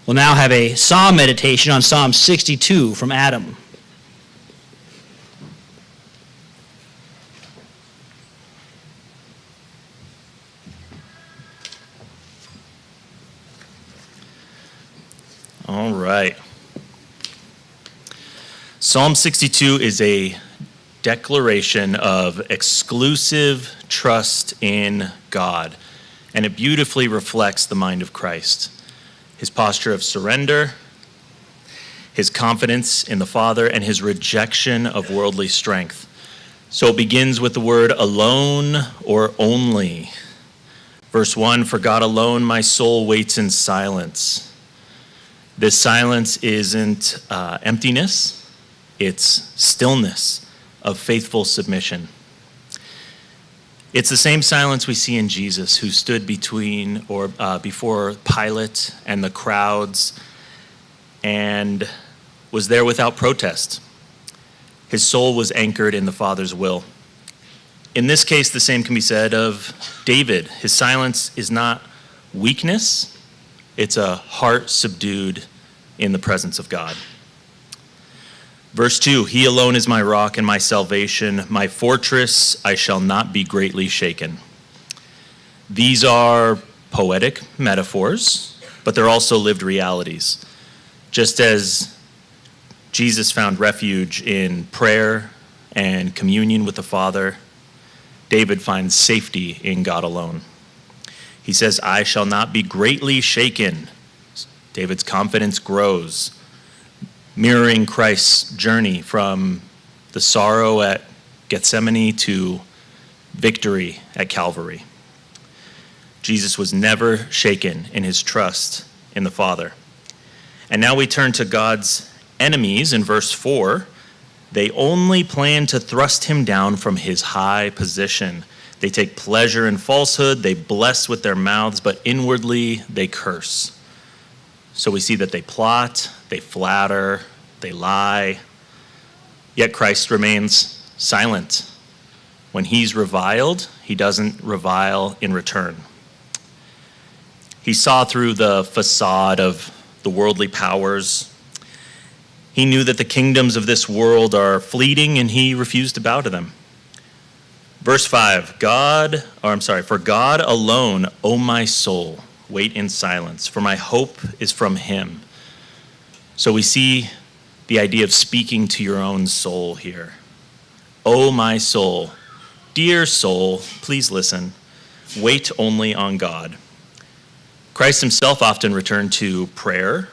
We'll now have a psalm meditation on Psalm 62 from Adam. All right. Psalm 62 is a declaration of exclusive trust in God, and it beautifully reflects the mind of Christ. His posture of surrender, his confidence in the Father, and his rejection of worldly strength. So it begins with the word alone or only. Verse 1, for God alone my soul waits in silence. This silence isn't emptiness, it's stillness of faithful submission. It's the same silence we see in Jesus, who stood before Pilate and the crowds and was there without protest. His soul was anchored in the Father's will. In this case, the same can be said of David. His silence is not weakness, it's a heart subdued in the presence of God. Verse 2, he alone is my rock and my salvation, my fortress, I shall not be greatly shaken. These are poetic metaphors, but they're also lived realities. Just as Jesus found refuge in prayer and communion with the Father, David finds safety in God alone. He says, I shall not be greatly shaken. David's confidence grows, mirroring Christ's journey from the sorrow at Gethsemane to victory at Calvary. Jesus was never shaken in his trust in the Father. And now we turn to God's enemies in verse 4. They only plan to thrust him down from his high position. They take pleasure in falsehood, they bless with their mouths, but inwardly they curse. So we see that they plot, they flatter, they lie, yet Christ remains silent. When he's reviled, he doesn't revile in return. He saw through the facade of the worldly powers. He knew that the kingdoms of this world are fleeting, and he refused to bow to them. Verse 5, for God alone, O my soul, wait in silence, for my hope is from him. So we see the idea of speaking to your own soul here. O my soul, dear soul, please listen. Wait only on God. Christ himself often returned to prayer,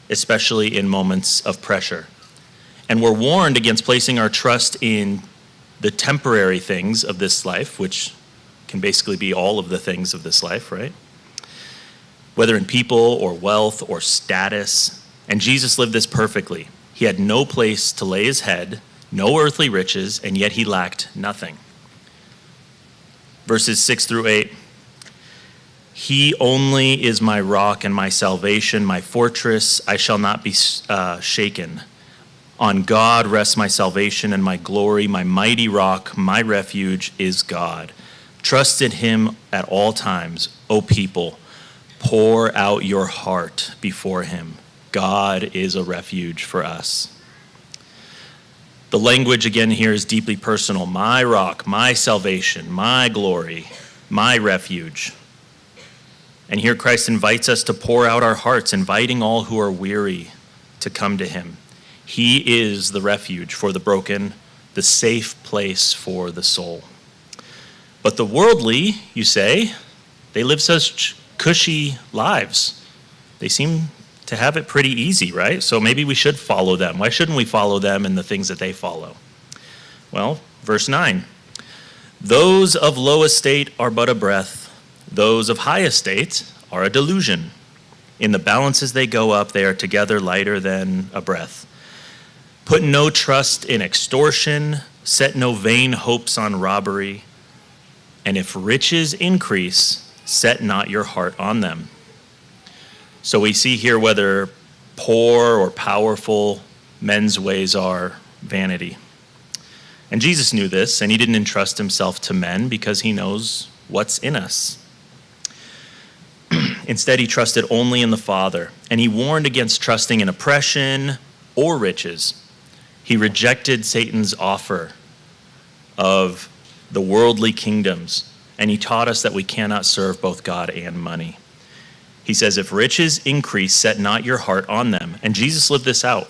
especially in moments of pressure. And we're warned against placing our trust in the temporary things of this life, which can basically be all of the things of this life, right? Whether in people or wealth or status. And Jesus lived this perfectly. He had no place to lay his head, no earthly riches, and yet he lacked nothing. Verses 6 through 8. He only is my rock and my salvation, my fortress. I shall not be shaken. On God rests my salvation and my glory, my mighty rock, my refuge is God. Trust in him at all times, O people. Pour out your heart before him. God is a refuge for us. The language again here is deeply personal. My rock, my salvation, my glory, my refuge. And here Christ invites us to pour out our hearts, inviting all who are weary to come to him. He is the refuge for the broken, the safe place for the soul. But the worldly, you say, they live such cushy lives. They seem to have it pretty easy, right? So maybe we should follow them. Why shouldn't we follow them in the things that they follow? Well, verse 9. Those of low estate are but a breath. Those of high estate are a delusion. In the balances they go up, they are together lighter than a breath. Put no trust in extortion, set no vain hopes on robbery, and if riches increase, set not your heart on them. So we see here whether poor or powerful, men's ways are vanity. And Jesus knew this, and he didn't entrust himself to men because he knows what's in us. instead he trusted only in the Father, and he warned against trusting in oppression or riches. He rejected Satan's offer of the worldly kingdoms, and he taught us that we cannot serve both God and money. He says, if riches increase, set not your heart on them. And Jesus lived this out.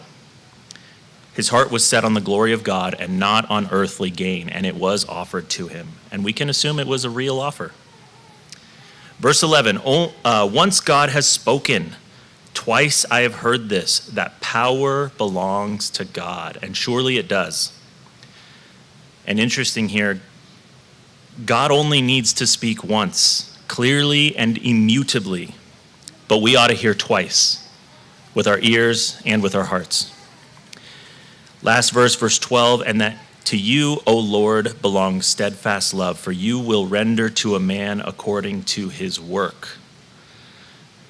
His heart was set on the glory of God and not on earthly gain, and it was offered to him. And we can assume it was a real offer. Verse 11, once God has spoken, twice I have heard this, that power belongs to God, and surely it does. And interesting here, God only needs to speak once, clearly and immutably, but we ought to hear twice, with our ears and with our hearts. Last verse, verse 12, and that to you, O Lord, belongs steadfast love, for you will render to a man according to his work.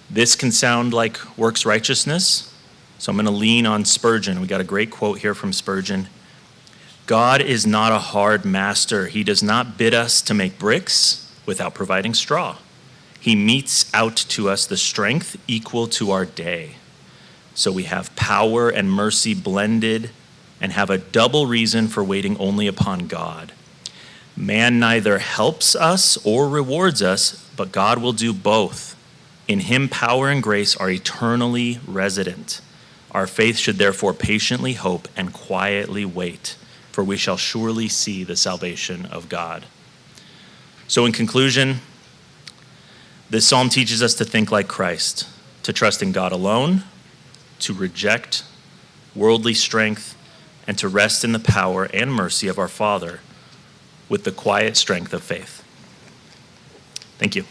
This can sound like works righteousness, so I'm going to lean on Spurgeon. We got a great quote here from Spurgeon. God is not a hard master. He does not bid us to make bricks without providing straw. He metes out to us the strength equal to our day. So we have power and mercy blended and have a double reason for waiting only upon God. Man neither helps us or rewards us, but God will do both. In him power and grace are eternally resident. Our faith should therefore patiently hope and quietly wait, for we shall surely see the salvation of God. So in conclusion, this psalm teaches us to think like Christ, to trust in God alone, to reject worldly strength, and to rest in the power and mercy of our Father with the quiet strength of faith. Thank you.